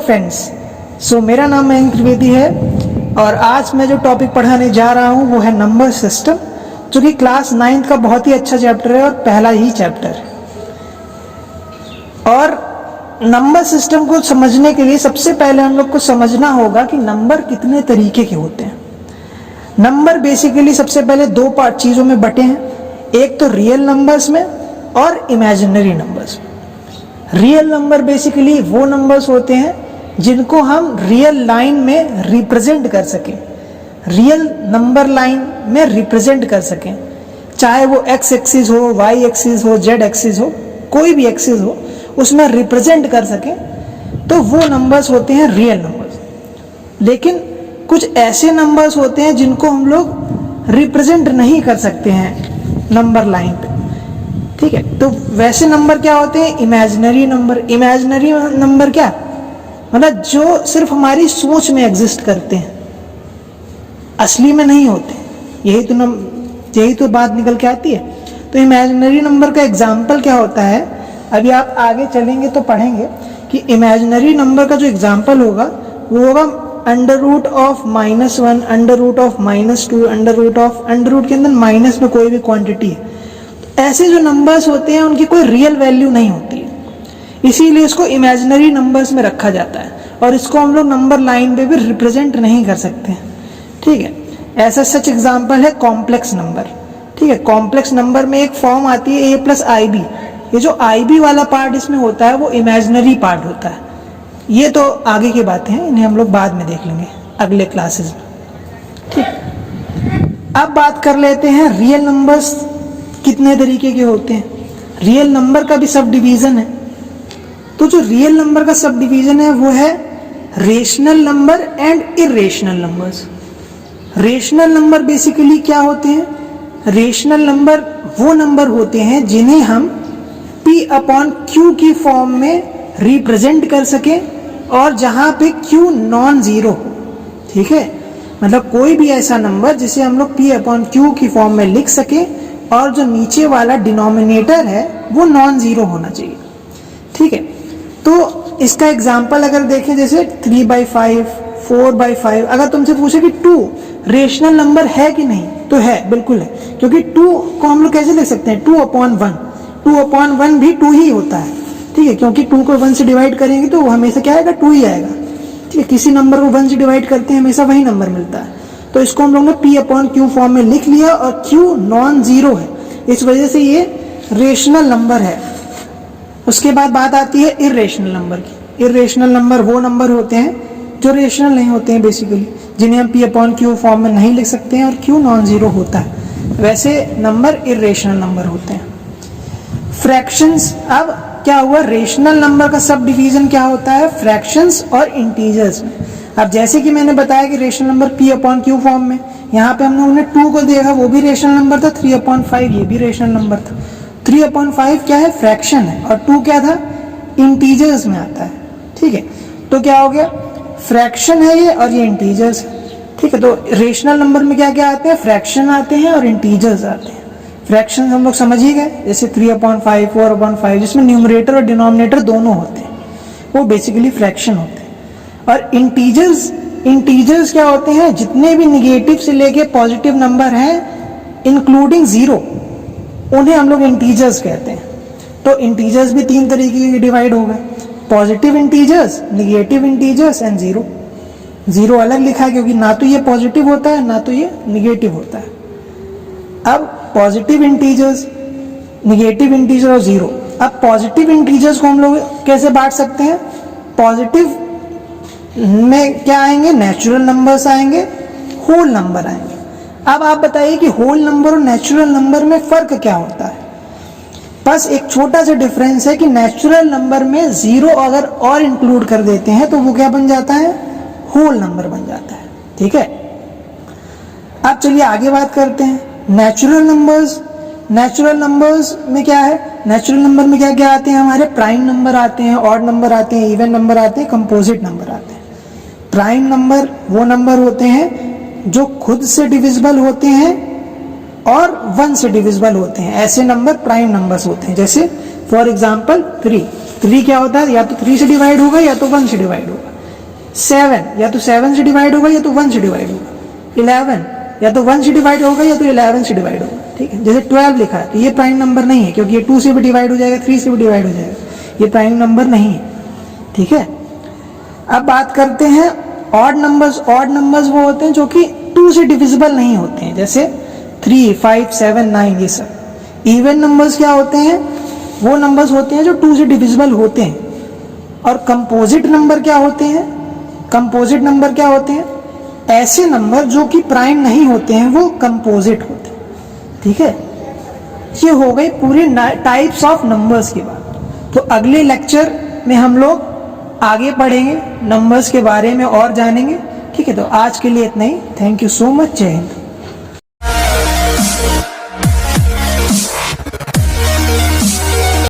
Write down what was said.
Friends, मेरा नाम मयंक त्रिवेदी है और आज मैं जो टॉपिक पढ़ाने जा रहा हूँ वो है नंबर सिस्टम, जो कि क्लास 9th का बहुत ही अच्छा चैप्टर है और पहला ही चैप्टर है। और नंबर सिस्टम को समझने के लिए सबसे पहले हम लोग को समझना होगा कि नंबर कितने तरीके के होते हैं। नंबर बेसिकली सबसे पहले दो पार्ट चीज़ों में बटे हैं, एक तो रियल नंबर्स में और इमेजिनरी नंबर्स में। रियल नंबर बेसिकली वो नंबर्स होते हैं जिनको हम रियल लाइन में रिप्रेजेंट कर सकें, रियल नंबर लाइन में रिप्रेजेंट कर सकें, चाहे वो एक्स एक्सिस हो, वाई एक्सिस हो, जेड एक्सिस हो, कोई भी एक्सिस हो, उसमें रिप्रेजेंट कर सकें, तो वो नंबर्स होते हैं रियल नंबर्स। लेकिन कुछ ऐसे नंबर्स होते हैं जिनको हम लोग रिप्रेजेंट नहीं कर सकते हैं नंबर लाइन पे, ठीक है। तो वैसे नंबर क्या होते हैं? Imaginary number. इमेजिनरी नंबर क्या मतलब जो सिर्फ हमारी सोच में एग्जिस्ट करते हैं, असली में नहीं होते। यही तो बात निकल के आती है। तो इमेजिनरी नंबर का एग्जाम्पल क्या होता है, अभी आप आगे चलेंगे तो पढ़ेंगे कि इमेजिनरी नंबर का जो एग्जाम्पल होगा वो होगा under root of -1, under root of -2, under root के अंदर माइनस में कोई भी क्वांटिटी है। ऐसे जो नंबर्स होते हैं उनकी कोई रियल वैल्यू नहीं होती है, इसीलिए इसको इमेजिनरी नंबर्स में रखा जाता है और इसको हम लोग नंबर लाइन पे भी रिप्रेजेंट नहीं कर सकते हैं, ठीक है। ऐसा सच एग्जांपल है कॉम्प्लेक्स नंबर, ठीक है। कॉम्प्लेक्स नंबर में एक फॉर्म आती है a+ib। ये जो ib वाला पार्ट इसमें होता है वो इमेजिनरी पार्ट होता है। ये तो आगे की बातें हैं, इन्हें हम लोग बाद में देख लेंगे अगले क्लासेस में, ठीक। अब बात कर लेते हैं रियल नंबर्स कितने तरीके के होते हैं। रियल नंबर का भी सब डिवीजन है। तो जो रियल नंबर का सब डिवीजन है वो है rational number and irrational numbers. Rational number basically क्या होते हैं? रेशनल नंबर वो नंबर होते हैं जिन्हें हम p/q की फॉर्म में रिप्रेजेंट कर सकें और जहां पे q नॉन जीरो हो, ठीक है। मतलब कोई भी ऐसा नंबर जिसे हम लोग p/q की फॉर्म में लिख सकें और जो नीचे वाला डिनोमिनेटर है वो नॉन जीरो होना चाहिए, ठीक है। तो इसका एग्जाम्पल अगर देखें जैसे 3/5, 4/5, अगर तुमसे पूछे कि 2 रेशनल नंबर है कि नहीं, तो है, बिल्कुल है, क्योंकि 2 को हम लोग कैसे लिख सकते हैं? 2/1। 2/1 भी 2 ही होता है, ठीक है, क्योंकि 2 को 1 से डिवाइड करेंगे तो हमेशा क्या आएगा? 2 ही आएगा, ठीक है। किसी नंबर को 1 से डिवाइड करते हैं हमेशा वही नंबर मिलता है। तो इसको हम लोगों ने p/q फॉर्म में लिख लिया और q नॉन जीरो है, इस वजह से ये रेशनल नंबर है। उसके बाद बात आती है इरेशनल नंबर की। इरेशनल नंबर वो नंबर होते हैं जो रेशनल नहीं होते हैं बेसिकली, जिन्हें हम p/q फॉर्म में नहीं लिख सकते हैं और q नॉन जीरो होता है, वैसे नंबर इरेशनल नंबर होते हैं। फ्रैक्शंस, अब क्या हुआ? रेशनल नंबर का सब डिवीजन क्या होता है? फ्रैक्शंस और इंटीजर्स में। अब जैसे कि मैंने बताया कि रेशनल नंबर p/q फॉर्म में, यहाँ पे हम लोगों ने 2 को देखा, वो भी रेशनल नंबर था। 3/5 ये भी रेशनल नंबर था। 3/5 क्या है? फ्रैक्शन है, और 2 क्या था? इंटीजर्स में आता है, ठीक है। तो क्या हो गया? फ्रैक्शन है ये और ये इंटीजर्स है, ठीक है। तो रेशनल नंबर में क्या क्या आते हैं? फ्रैक्शन आते हैं और इंटीजर्स आते हैं। फ्रैक्शन हम लोग समझ ही गए, जैसे 3/5, 4/5, जिसमें न्यूमरेटर और डिनोमिनेटर दोनों होते हैं, वो बेसिकली फ्रैक्शन होते हैं। और इंटीजर्स क्या होते हैं? जितने भी निगेटिव से लेके पॉजिटिव नंबर हैं इंक्लूडिंग जीरो, उन्हें हम लोग इंटीजर्स कहते हैं। तो इंटीजर्स भी 3 तरीके के डिवाइड हो गए, positive integers, negative integers and zero. Zero अलग लिखा है क्योंकि ना तो ये पॉजिटिव होता है ना तो ये निगेटिव होता है। अब पॉजिटिव इंटीजर्स, निगेटिव इंटीजर और जीरो। अब पॉजिटिव इंटीजर्स को हम लोग कैसे बांट सकते हैं? पॉजिटिव में क्या आएंगे? नेचुरल नंबर्स आएंगे, होल नंबर आएंगे। अब आप बताइए कि होल नंबर और नेचुरल नंबर में फर्क क्या होता है? बस एक छोटा सा डिफरेंस है कि नेचुरल नंबर में जीरो अगर और इंक्लूड कर देते हैं तो वो क्या बन जाता है? होल नंबर बन जाता है, ठीक है। अब चलिए आगे बात करते हैं नेचुरल नंबर्स। नेचुरल नंबर्स में क्या है? नेचुरल नंबर में क्या क्या आते हैं? हमारे प्राइम नंबर आते हैं, ऑड नंबर आते हैं, इवन नंबर आते हैं, कंपोजिट नंबर आते हैं। प्राइम नंबर वो नंबर होते हैं जो खुद से डिविजिबल होते हैं और 1 से डिविजिबल होते हैं, ऐसे नंबर प्राइम नंबर्स होते हैं। जैसे फॉर एग्जांपल 3 क्या होता है? या तो 3 से डिवाइड होगा या तो 1 से डिवाइड होगा। 7 या तो 7 से डिवाइड होगा या तो 1 से डिवाइड होगा। 11 या तो 1 से डिवाइड होगा या तो 11 से डिवाइड होगा, ठीक है। जैसे 12 लिखा है तो ये प्राइम नंबर नहीं है, क्योंकि ये 2 से भी डिवाइड हो जाएगा, 3 से भी डिवाइड हो जाएगा, ये प्राइम नंबर नहीं है, ठीक है। अब बात करते हैं ऑड नंबर्स। ऑड नंबर्स वो होते हैं जो कि 2 से डिविजिबल नहीं होते हैं, जैसे 3, 5, 7, 9 ये सब। इवन नंबर्स क्या होते हैं? वो नंबर्स होते हैं जो 2 से डिविजिबल होते हैं। और कंपोजिट नंबर क्या होते हैं? कंपोजिट नंबर क्या होते हैं? ऐसे नंबर जो कि प्राइम नहीं होते हैं, वो कंपोजिट होते हैं, ठीक है। ये हो गई पूरे टाइप्स ऑफ नंबर्स की बात। तो अगले लेक्चर में हम लोग आगे पढ़ेंगे, नंबर्स के बारे में और जानेंगे, ठीक है। तो आज के लिए इतना ही। Thank you so much. जय हिंद।